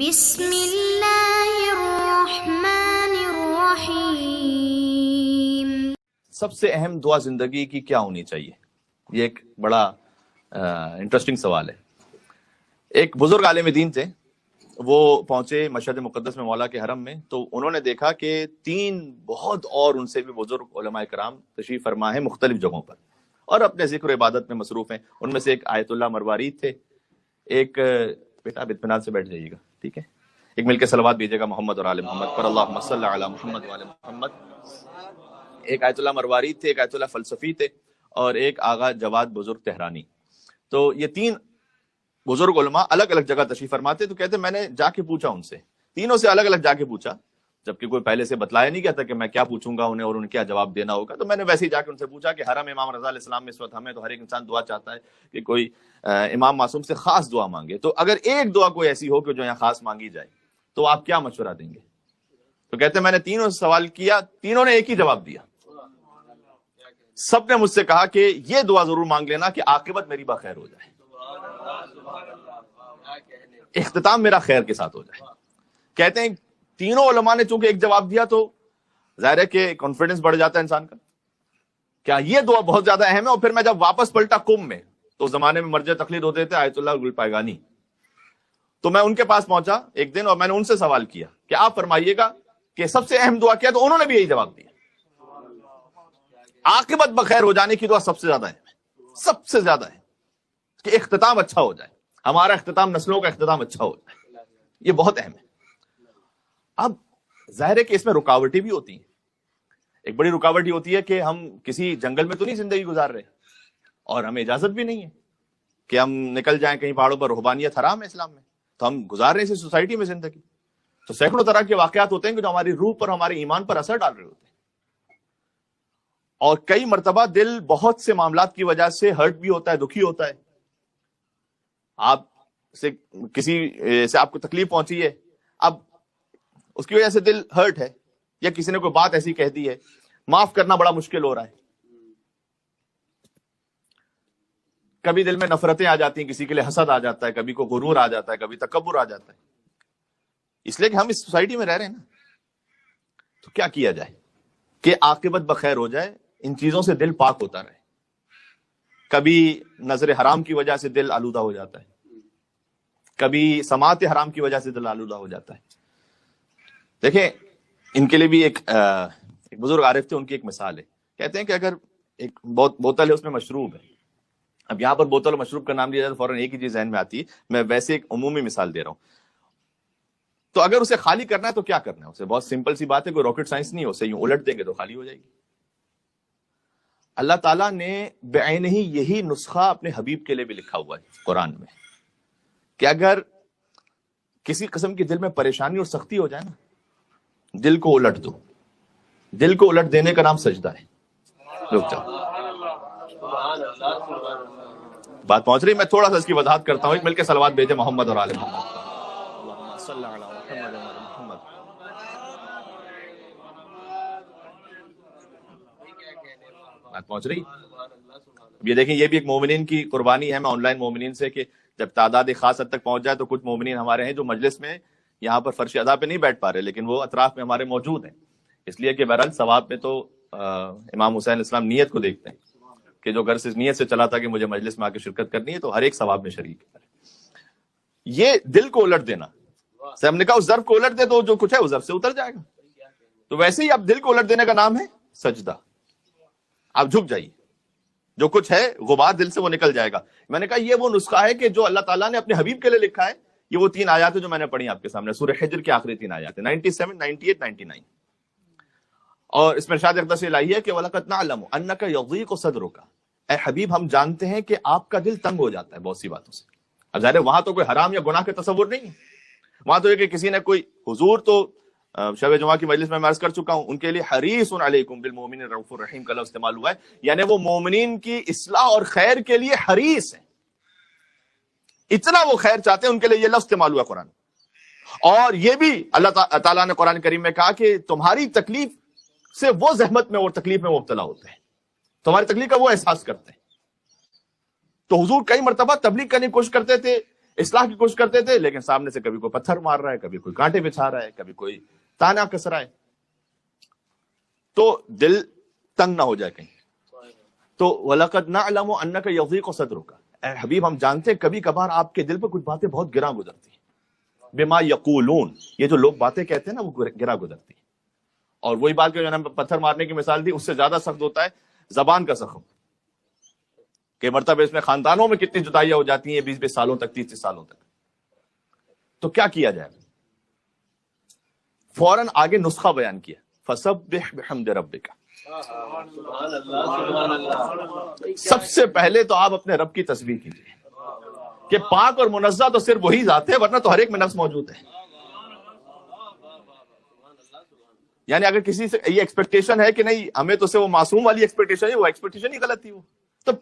بسم اللہ الرحمن الرحیم۔ سب سے اہم دعا زندگی کی کیا ہونی چاہیے؟ یہ ایک بڑا انٹرسٹنگ سوال ہے۔ ایک بزرگ عالم دین تھے، وہ پہنچے مشہد مقدس میں مولا کے حرم میں، تو انہوں نے دیکھا کہ 3 بہت اور ان سے بھی بزرگ علماء کرام تشریف فرما ہیں مختلف جگہوں پر اور اپنے ذکر و عبادت میں مصروف ہیں۔ ان میں سے ایک آیت اللہ مروارید تھے، ایک بیٹا اطمینان سے بیٹھ جائیے گا، ٹھیک ہے، ایک مل کے صلوات بھیجیے گا محمد اور آل محمد پر، اللہم صلی علی محمد و آل محمد۔ ایک آیت اللہ مروارید تھے، ایک آیت اللہ فلسفی تھے، اور ایک آغا جواد بزرگ تہرانی۔ تو یہ 3 بزرگ علماء الگ الگ جگہ تشریف فرماتے، تو کہتے میں نے جا کے پوچھا ان سے، تینوں سے الگ الگ جا کے پوچھا، جبکہ کوئی پہلے سے بتلایا نہیں گیا تھا کہ میں کیا پوچھوں گا انہیں اور انہیں کیا جواب دینا ہوگا۔ تو میں نے ویسے ہی جا کے ان سے پوچھا کہ حرم امام رضا علیہ السلام میں اس وقت ہمیں تو ہر ایک انسان دعا چاہتا ہے کہ کوئی امام معصوم سے خاص دعا مانگے، تو اگر ایک دعا کوئی ایسی ہو کہ جو یہاں خاص مانگی جائے تو آپ کیا مشورہ دیں گے؟ تو کہتے میں نے تینوں سے سوال کیا، تینوں نے ایک ہی جواب دیا۔ سب نے مجھ سے کہا کہ یہ دعا ضرور مانگ لینا کہ عاقبت میری بخیر ہو جائے، اختتام میرا خیر کے ساتھ ہو جائے۔ کہتے ہیں تینوں علماء نے چونکہ ایک جواب دیا تو ظاہر ہے کہ کانفیڈنس بڑھ جاتا ہے انسان کا، کیا یہ دعا بہت زیادہ اہم ہے۔ اور پھر میں جب واپس پلٹا قم میں، تو اس زمانے میں مرجع تقلید ہوتے تھے آیت اللہ گل پائگانی، تو میں ان کے پاس پہنچا ایک دن اور میں نے ان سے سوال کیا کہ آپ فرمائیے گا کہ سب سے اہم دعا کیا، تو انہوں نے بھی یہی جواب دیا، عاقبت بخیر ہو جانے کی دعا سب سے زیادہ ہے، سب سے زیادہ ہے کہ اختتام اچھا ہو جائے، ہمارا اختتام، نسلوں کا اختتام اچھا ہو جائے، یہ بہت اہم ہے۔ اب ظاہر ہے کہ اس میں رکاوٹیں بھی ہوتی ہیں۔ ایک بڑی رکاوٹ یہ ہوتی ہے کہ ہم کسی جنگل میں تو نہیں زندگی گزار رہے، اور ہمیں اجازت بھی نہیں ہے کہ ہم نکل جائیں کہیں پہاڑوں پر، رہبانیت حرام ہے اسلام میں، تو ہم گزار رہے ہیں اسی سوسائٹی میں زندگی، تو سینکڑوں طرح کے واقعات ہوتے ہیں کہ جو ہماری روح پر، ہمارے ایمان پر اثر ڈال رہے ہوتے ہیں، اور کئی مرتبہ دل بہت سے معاملات کی وجہ سے ہرٹ بھی ہوتا ہے، دکھی ہوتا ہے۔ آپ سے کسی سے آپ کو تکلیف پہنچی ہے، اب اس کی وجہ سے دل ہرٹ ہے، یا کسی نے کوئی بات ایسی کہہ دی ہے، معاف کرنا بڑا مشکل ہو رہا ہے۔ کبھی دل میں نفرتیں آ جاتی ہیں، کسی کے لیے حسد آ جاتا ہے، کبھی کو غرور آ جاتا ہے، کبھی تکبر آ جاتا ہے، اس لیے کہ ہم اس سوسائٹی میں رہ رہے ہیں نا۔ تو کیا کیا جائے کہ عاقبت بخیر ہو جائے، ان چیزوں سے دل پاک ہوتا رہے۔ کبھی نظر حرام کی وجہ سے دل آلودہ ہو جاتا ہے، کبھی سماعت حرام کی وجہ سے دل آلودہ ہو جاتا ہے۔ دیکھیں ان کے لیے بھی ایک بزرگ عارف تھے، ان کی ایک مثال ہے۔ کہتے ہیں کہ اگر ایک بوتل ہے، اس میں مشروب ہے، اب یہاں پر بوتل اور مشروب کا نام لیا جائے تو فوراً ایک ہی چیز ذہن میں آتی ہے، میں ویسے ایک عمومی مثال دے رہا ہوں۔ تو اگر اسے خالی کرنا ہے تو کیا کرنا ہے؟ اسے بہت سمپل سی بات ہے، کوئی راکٹ سائنس نہیں ہے، اسے یوں الٹ دیں گے تو خالی ہو جائے گی۔ اللہ تعالیٰ نے بعین ہی یہی نسخہ اپنے حبیب کے لیے بھی لکھا ہوا ہے قرآن میں، کہ اگر کسی قسم کی دل میں پریشانی اور سختی ہو جائے نا، دل کو الٹ دو۔ دل کو الٹ دینے کا نام سجدہ ہے۔ رک جاؤ، بات پہنچ رہی، میں تھوڑا سا اس کی وضاحت کرتا ہوں۔ ایک مل کے صلوات بھیجے محمد اور آل محمد۔ صلی اللہ علیہ محمد۔ بات پہنچ رہی۔ یہ دیکھیں، یہ بھی ایک مومنین کی قربانی ہے۔ میں آن لائن مومنین سے کہ جب تعداد ایک خاص حد تک پہنچ جائے تو کچھ مومنین ہمارے ہیں جو مجلس میں یہاں پر فرش ادا پہ نہیں بیٹھ پا رہے، لیکن وہ اطراف میں ہمارے موجود ہیں، اس لیے کہ بہرحال ثواب میں تو امام حسین علیہ السلام نیت کو دیکھتے ہیں، کہ جو گھر سے نیت سے چلا تھا کہ مجھے مجلس میں آ کے شرکت کرنی ہے، تو ہر ایک ثواب میں شریک ہے۔ یہ دل کو الٹ دینا، ہم نے کہا اس ظرف کو الٹ دے تو جو کچھ ہے اس ظرف سے اتر جائے گا، تو ویسے ہی اب دل کو الٹ دینے کا نام ہے سجدہ۔ آپ جھک جائیے، جو کچھ ہے غبار دل سے وہ نکل جائے گا۔ میں نے کہا یہ وہ نسخہ ہے کہ جو اللہ تعالیٰ نے اپنے حبیب کے لیے لکھا ہے۔ یہ وہ 3 آیات ہیں جو میں نے پڑھی آپ کے سامنے، سورہ حجر کی آخری 3 آیات ہیں، 97، 98، 99۔ اور اس میں ارشاد اقدس الہی ہے کہ وَلَقَدْ نَعْلَمُ أَنَّكَ يَضِيقُ صَدْرُكَ، اے حبیب ہم جانتے ہیں کہ آپ کا دل تنگ ہو جاتا ہے بہت سی باتوں سے۔ اب ظاہر ہے وہاں تو کوئی حرام یا گناہ کا تصور نہیں ہے، وہاں تو یہ کہ کسی نے کوئی، حضور تو شب جمعہ کی مجلس میں عرض کر چکا ہوں، ان کے لیے حریص علیکم بالمؤمنین رؤوف الرحیم کا لفظ استعمال ہوا ہے، یعنی وہ مومنین کی اصلاح اور خیر کے لیے حریص ہیں، اتنا وہ خیر چاہتے ہیں، ان کے لیے یہ لفظ استعمال ہوا قرآن۔ اور یہ بھی اللہ تعالیٰ نے قرآن کریم میں کہا کہ تمہاری تکلیف سے وہ زحمت میں اور تکلیف میں مبتلا ہوتے ہیں، تمہاری تکلیف کا وہ احساس کرتے ہیں۔ تو حضور کئی مرتبہ تبلیغ کرنے کی کوشش کرتے تھے اصلاح کی کوشش کرتے تھے، لیکن سامنے سے کبھی کوئی پتھر مار رہا ہے، کبھی کوئی کانٹے بچھا رہا ہے، کبھی کوئی تانا کس رہا ہے، تو دل تنگ نہ ہو جائے کہیں. تو وَلَقَدْ نَعْلَمُ أَنَّكَ يَضِيقُ صَدْرُكَ، اے حبیب ہم جانتے ہیں کبھی کبھار آپ کے دل پر کچھ باتیں بہت گراں گزرتی ہیں. بِمَا يَقُولُونَ، یہ جو لوگ باتیں کہتے ہیں نا وہ گراں گزرتی ہیں. اور وہی بات جو نے پتھر مارنے کی مثال دی، اس سے زیادہ سخت ہوتا ہے زبان کا زخم، کہ مرتبہ اس میں خاندانوں میں کتنی جدائیاں ہو جاتی ہیں 20 سالوں تک، 30 سالوں تک. تو کیا کیا جائے؟ فوراً آگے نسخہ بیان کیا، فَسَبِّحْ بِحَمْدِ رَبِّكَ. سب سے پہلے تو آپ اپنے رب کی تسبیح کیجیے کہ پاک اور منزہ تو صرف وہی ذات ہے، ورنہ تو ہر ایک میں نقص موجود ہے. یعنی اگر کسی سے یہ ایکسپیکٹیشن ہے کہ نہیں ہمیں تو سے وہ معصوم والی ایکسپیکٹیشن ہے، وہ ایکسپیکٹیشن ہی غلط تھی. وہ تو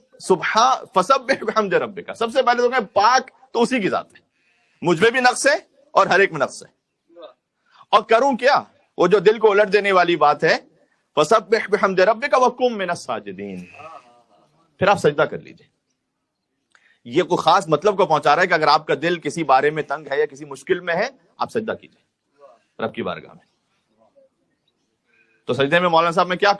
فسبح بحمد ربک، سب سے پہلے تو کہ پاک تو اسی کی ذات ہے، مجھ میں بھی نقص ہے اور ہر ایک میں نقص ہے. اور کروں کیا؟ وہ جو دل کو الٹ دینے والی بات ہے، فسبح بحمد ربک وکن من الساجدین، پھر آپ سجدہ کر لیجئے. یہ کوئی خاص مطلب کو پہنچا رہا ہے کہ اگر آپ کا دل کسی بارے میں تنگ ہے یا کسی مشکل میں ہے، آپ سجدہ کیجئے رب کی بارگاہ میں. تو سجدے میں مولانا صاحب میں کیا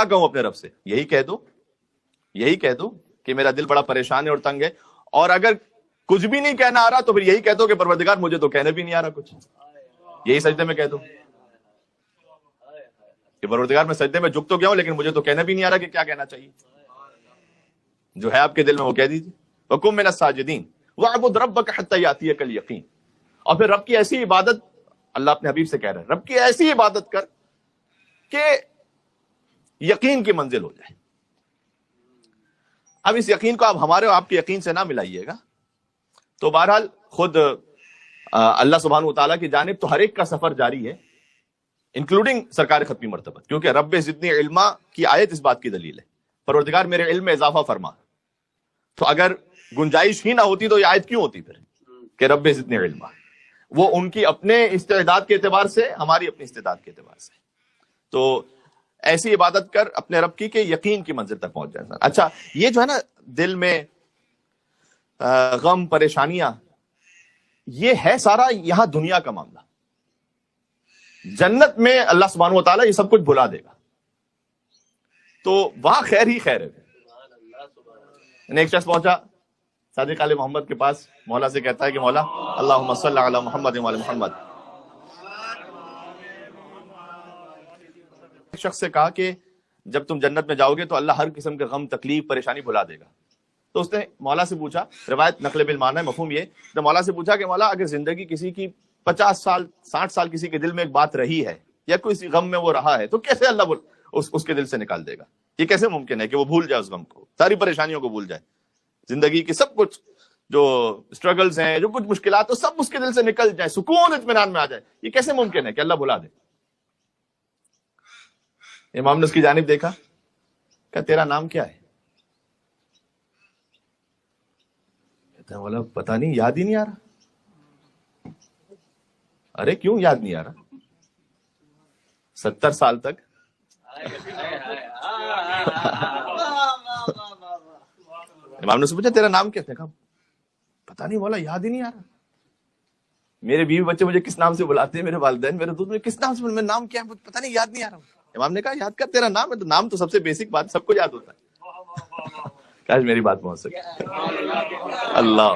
کہوں اپنے رب سے؟ یہی کہہ دو کہ میرا دل بڑا پریشان ہے اور تنگ ہے. اور اگر کچھ بھی نہیں کہنا آ رہا تو پھر یہی کہہ دو کہ پروردگار مجھے تو کہنے بھی نہیں آ رہا کچھ. یہی سجدے میں کہہ دو کہ پروردگار میں سجدے میں جھک تو گیا ہوں لیکن مجھے تو کہنا بھی نہیں آ رہا کہ کیا کہنا چاہیے. جو ہے آپ کے دل میں وہ کہہ دیجیے. وَقُم مِنَ السَّاجِدِينَ وَاعْبُدْ رَبَّكَ حَتَّى يَأْتِيَكَ الْيَقِينُ. اور پھر رب کی ایسی عبادت، اللہ اپنے حبیب سے کہہ رہے ہیں رب کی ایسی عبادت کر کہ یقین کی منزل ہو جائے. اب اس یقین کو آپ ہمارے اور آپ کے یقین سے نہ ملائیے گا. تو بہرحال خود اللہ سبحانہ وتعالیٰ کی جانب تو ہر ایک کا سفر جاری ہے، انکلوڈنگ سرکار ختمی مرتبہ، کیونکہ رب زدنی علما کی آیت اس بات کی دلیل ہے. پروردگار میرے علم میں اضافہ فرما. تو اگر گنجائش ہی نہ ہوتی تو یہ آیت کیوں ہوتی پھر کہ رب زدنی علما؟ وہ ان کی اپنے استعداد کے اعتبار سے، ہماری اپنی استعداد کے اعتبار سے. تو ایسی عبادت کر اپنے رب کی کہ یقین کی منزل تک پہنچ جائے. اچھا، یہ جو ہے نا دل میں غم پریشانیاں، یہ ہے سارا یہاں دنیا کا معاملہ. جنت میں اللہ سبحانہ و تعالیٰ یہ سب کچھ بھلا دے گا، تو وہاں خیر ہی خیر ہے. ایک شخص پہنچا صادق آل محمد کے پاس، مولا سے کہتا ہے کہ مولا اللہم صلی علی محمد و علی محمد. ایک شخص سے کہا کہ جب تم جنت میں جاؤ گے تو اللہ ہر قسم کے غم، تکلیف، پریشانی بھلا دے گا. تو اس نے مولا سے پوچھا، روایت نقل بالمعنی ہے، مفہوم یہ، تو مولا سے پوچھا کہ مولا اگر زندگی کسی کی 50 سال 60 سال کسی کے دل میں ایک بات رہی ہے یا کوئی غم میں وہ رہا ہے تو کیسے اللہ اس کے دل سے نکال دے گا؟ یہ کیسے ممکن ہے کہ وہ بھول جائے اس غم کو، ساری پریشانیوں کو بھول جائے، زندگی کی سب کچھ جو اسٹرگلز ہیں، جو کچھ مشکلات، سب اس کے دل سے نکل جائے، سکون اطمینان میں آ جائے؟ یہ کیسے ممکن ہے کہ اللہ بھلا دے؟ امام نے اس کی جانب دیکھا، کہا تیرا نام کیا ہے؟ کہتا ہے مولا پتہ نہیں، یاد ہی نہیں آ رہا. ارے کیوں یاد نہیں آ رہا؟ 70 سال تک امام نے سے پوچھا تیرا نام کیا ہے؟ کہا پتہ نہیں مولا، یاد ہی نہیں آ رہا. میرے بیوی بچے مجھے کس نام سے بلاتے ہیں، میرے والدین، میرے دوست مجھے کس نام سے، میرا نام کیا ہے پتہ نہیں، یاد نہیں آ رہا. امام نے کہا یاد کر، تیرا نام ہے. تو نام تو سب سے بیسک بات، سب کو یاد ہوتا ہے. کاش میری بات پہنچ سکے. اللہ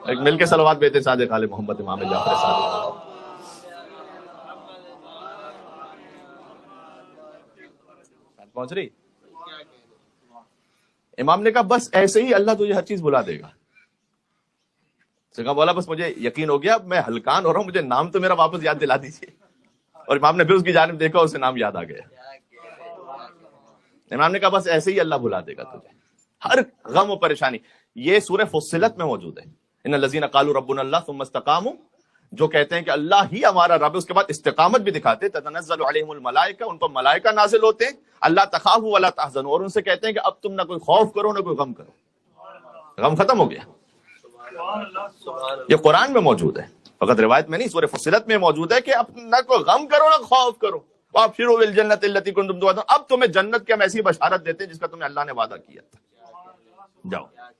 ایک مل کے صلوات بیتے صادق آل محمد امام جعفر صادق. پہنچ رہی؟ امام نے کہا بس ایسے ہی اللہ تجھے ہر چیز بلا دے گا. کہا بولا بس مجھے یقین ہو گیا، میں ہلکان ہو رہا ہوں، مجھے نام تو میرا واپس یاد دلا دیجیے. اور امام نے پھر اس کی جانب دیکھا، اسے نام یاد آ گیا. امام نے کہا بس ایسے ہی اللہ بلا دے گا تجھے ہر غم و پریشانی. یہ سورہ فصلت میں موجود ہے، ان الذین قالوا ربنا اللہ ثم استقاموا، جو کہتے ہیں کہ اللہ ہی ہمارا رب ہے، اس کے بعد استقامت بھی دکھاتے. تتنزل علیہم الملائکہ، ان پر ملائکہ نازل ہوتے ہیں، اللہ تخافوا ولا تحزنوا، اور ان سے کہتے ہیں کہ اب تم نہ کوئی خوف کرو نہ کوئی غم کرو. غم ختم ہو گیا. یہ قرآن میں موجود ہے، فقط روایت میں نہیں، سورہ فصلت میں موجود ہے کہ اب نہ کوئی غم کرو نہ خوف کرو. وابشروا بالجنۃ التی کنتم توعدون، اب تمہیں جنت کی ہم ایسی بشارت دیتے ہیں جس کا تمہیں اللہ نے وعدہ کیا تھا، جاؤ۔